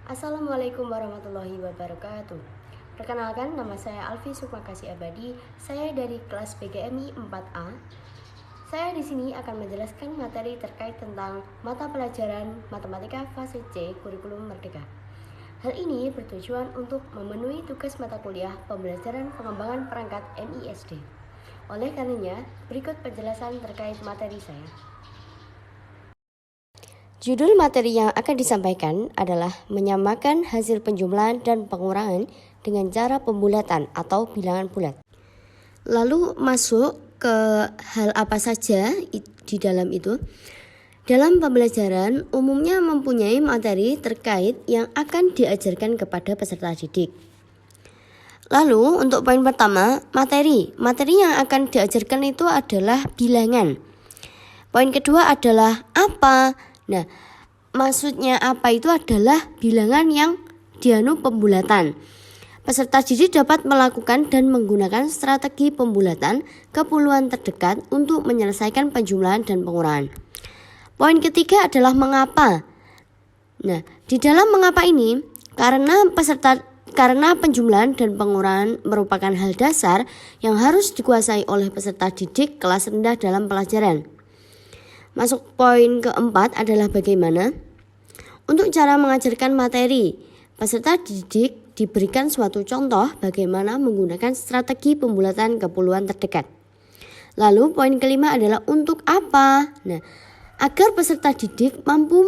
Assalamualaikum warahmatullahi wabarakatuh. Perkenalkan, nama saya Alfi Sukmakasih Abadi. Saya dari kelas PGMI 4A. Saya di sini akan menjelaskan materi terkait tentang mata pelajaran Matematika Fase C Kurikulum Merdeka. Hal ini bertujuan untuk memenuhi tugas mata kuliah pembelajaran pengembangan perangkat MISD. Oleh karenanya, berikut penjelasan terkait materi saya. Judul materi yang akan disampaikan adalah menyamakan hasil penjumlahan dan pengurangan dengan cara pembulatan atau bilangan bulat. Lalu masuk ke hal apa saja di dalam itu. Dalam pembelajaran umumnya mempunyai materi terkait yang akan diajarkan kepada peserta didik. Lalu untuk poin pertama, materi yang akan diajarkan itu adalah bilangan. Poin kedua adalah apa? Nah, maksudnya apa itu adalah bilangan yang dianu pembulatan. Peserta didik dapat melakukan dan menggunakan strategi pembulatan kepuluhan terdekat untuk menyelesaikan penjumlahan dan pengurangan. Poin ketiga adalah mengapa. Nah, di dalam mengapa ini, karena penjumlahan dan pengurangan merupakan hal dasar yang harus dikuasai oleh peserta didik kelas rendah dalam pelajaran. Masuk poin keempat adalah bagaimana. Untuk cara mengajarkan materi, peserta didik diberikan suatu contoh bagaimana menggunakan strategi pembulatan kepuluhan terdekat. Lalu poin kelima adalah untuk apa. Nah, agar peserta didik mampu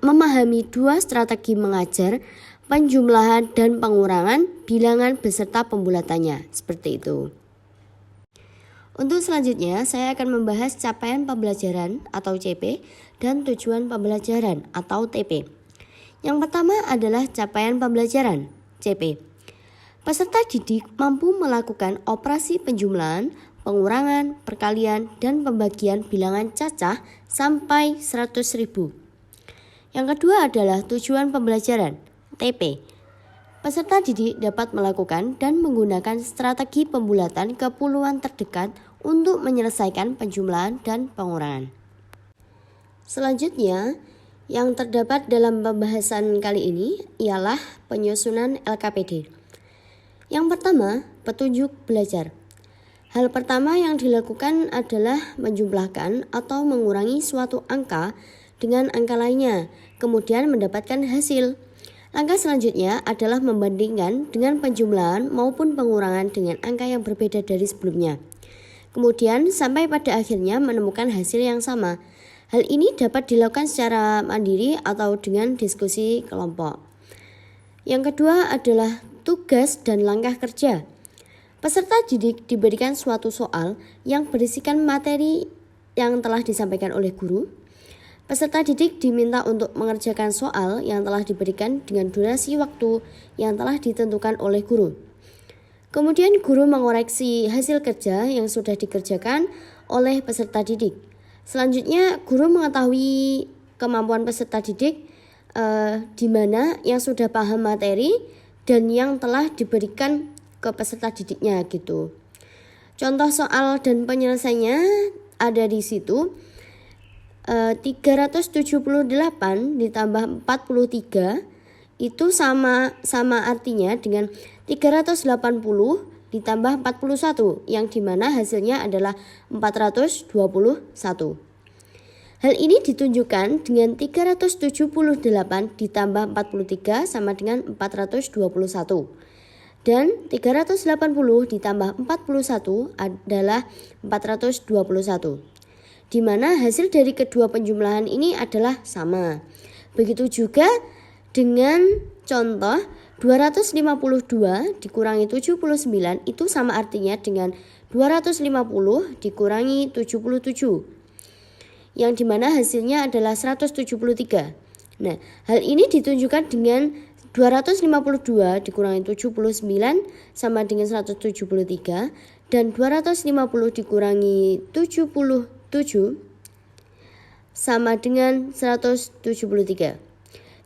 memahami dua strategi mengajar, penjumlahan dan pengurangan bilangan beserta pembulatannya. Seperti itu. Untuk selanjutnya, saya akan membahas capaian pembelajaran atau CP dan tujuan pembelajaran atau TP. Yang pertama adalah capaian pembelajaran, CP. Peserta didik mampu melakukan operasi penjumlahan, pengurangan, perkalian, dan pembagian bilangan cacah sampai 100.000. Yang kedua adalah tujuan pembelajaran, TP. Peserta didik dapat melakukan dan menggunakan strategi pembulatan kepuluhan terdekat untuk menyelesaikan penjumlahan dan pengurangan. Selanjutnya, yang terdapat dalam pembahasan kali ini ialah penyusunan LKPD. Yang pertama, petunjuk belajar. Hal pertama yang dilakukan adalah menjumlahkan atau mengurangi suatu angka dengan angka lainnya, kemudian mendapatkan hasil. Langkah selanjutnya adalah membandingkan dengan penjumlahan maupun pengurangan dengan angka yang berbeda dari sebelumnya. Kemudian sampai pada akhirnya menemukan hasil yang sama. Hal ini dapat dilakukan secara mandiri atau dengan diskusi kelompok. Yang kedua adalah tugas dan langkah kerja. Peserta didik diberikan suatu soal yang berisikan materi yang telah disampaikan oleh guru. Peserta didik diminta untuk mengerjakan soal yang telah diberikan dengan durasi waktu yang telah ditentukan oleh guru. Kemudian guru mengoreksi hasil kerja yang sudah dikerjakan oleh peserta didik. Selanjutnya guru mengetahui kemampuan peserta didik di mana yang sudah paham materi dan yang telah diberikan ke peserta didiknya gitu. Contoh soal dan penyelesaiannya ada di situ. 378 ditambah 43 itu sama artinya dengan 380 ditambah 41 yang dimana hasilnya adalah 421. Hal ini ditunjukkan dengan 378 ditambah 43 sama dengan 421 dan 380 ditambah 41 adalah 421. Di mana hasil dari kedua penjumlahan ini adalah sama. Begitu juga dengan contoh 252 dikurangi 79 itu sama artinya dengan 250 dikurangi 77. Yang dimana hasilnya adalah 173. Nah, hal ini ditunjukkan dengan 252 dikurangi 79 sama dengan 173 dan 250 dikurangi 77 sama dengan 173.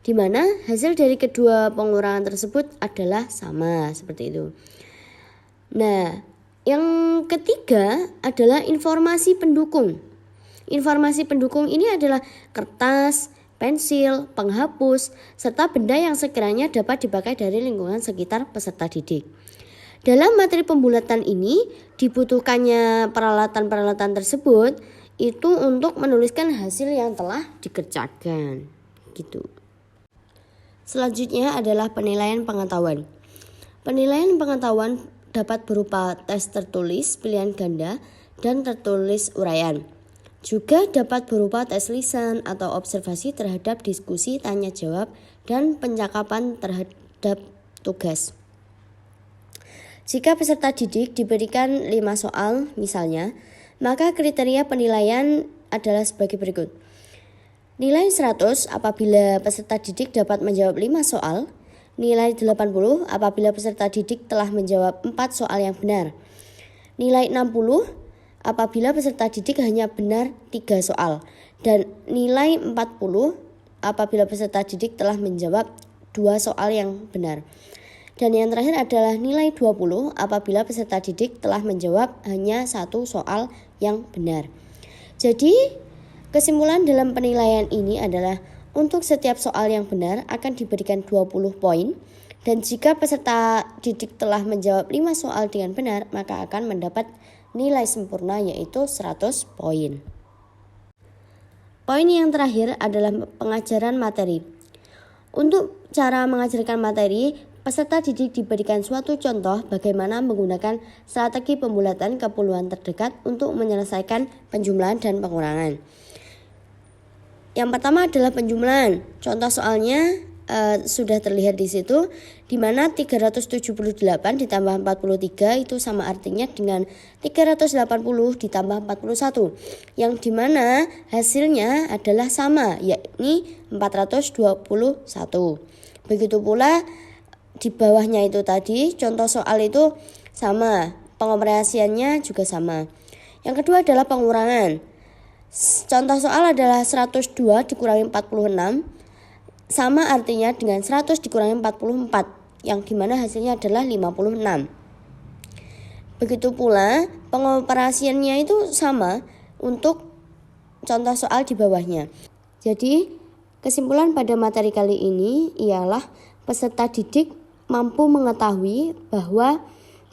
Di mana hasil dari kedua pengurangan tersebut adalah sama seperti itu. Nah, yang ketiga adalah informasi pendukung. Informasi pendukung ini adalah kertas, pensil, penghapus, serta benda yang sekiranya dapat dipakai dari lingkungan sekitar peserta didik. Dalam materi pembulatan ini dibutuhkannya peralatan-peralatan tersebut itu untuk menuliskan hasil yang telah dikerjakan. Gitu. Selanjutnya adalah penilaian pengetahuan. Penilaian pengetahuan dapat berupa tes tertulis, pilihan ganda, dan tertulis uraian. Juga dapat berupa tes lisan atau observasi terhadap diskusi, tanya jawab, dan pencakapan terhadap tugas. Jika peserta didik diberikan 5 soal misalnya, maka kriteria penilaian adalah sebagai berikut. Nilai 100 apabila peserta didik dapat menjawab 5 soal, nilai 80 apabila peserta didik telah menjawab 4 soal yang benar, nilai 60 apabila peserta didik hanya benar 3 soal, dan nilai 40 apabila peserta didik telah menjawab 2 soal yang benar. Dan yang terakhir adalah nilai 20 apabila peserta didik telah menjawab hanya 1 soal yang benar. Jadi, kesimpulan dalam penilaian ini adalah untuk setiap soal yang benar akan diberikan 20 poin, dan jika peserta didik telah menjawab 5 soal dengan benar, maka akan mendapat nilai sempurna yaitu 100 poin. Poin yang terakhir adalah pengajaran materi. Untuk cara mengajarkan materi, peserta didik diberikan suatu contoh bagaimana menggunakan strategi pembulatan kepuluhan terdekat untuk menyelesaikan penjumlahan dan pengurangan. Yang pertama adalah penjumlahan. Contoh soalnya sudah terlihat di situ, di mana 378 ditambah 43 itu sama artinya dengan 380 ditambah 41, yang dimana hasilnya adalah sama, yakni 421. Begitu pula di bawahnya itu tadi, contoh soal itu sama, pengoperasiannya juga sama. Yang kedua adalah pengurangan. Contoh soal adalah 102 dikurangi 46, sama artinya dengan 100 dikurangi 44, yang dimana hasilnya adalah 56. Begitu pula pengoperasiannya itu sama untuk contoh soal di bawahnya. Jadi kesimpulan pada materi kali ini ialah peserta didik mampu mengetahui bahwa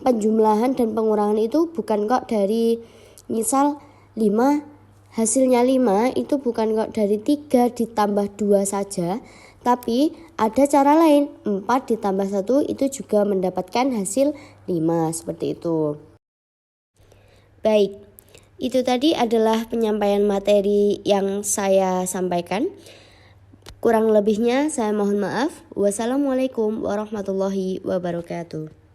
penjumlahan dan pengurangan itu bukan kok dari misal 5 hasilnya 5 itu bukan kok dari 3 ditambah 2 saja, tapi ada cara lain, 4 ditambah 1 itu juga mendapatkan hasil 5, seperti itu. Baik, itu tadi adalah penyampaian materi yang saya sampaikan. Kurang lebihnya saya mohon maaf. Wassalamualaikum warahmatullahi wabarakatuh.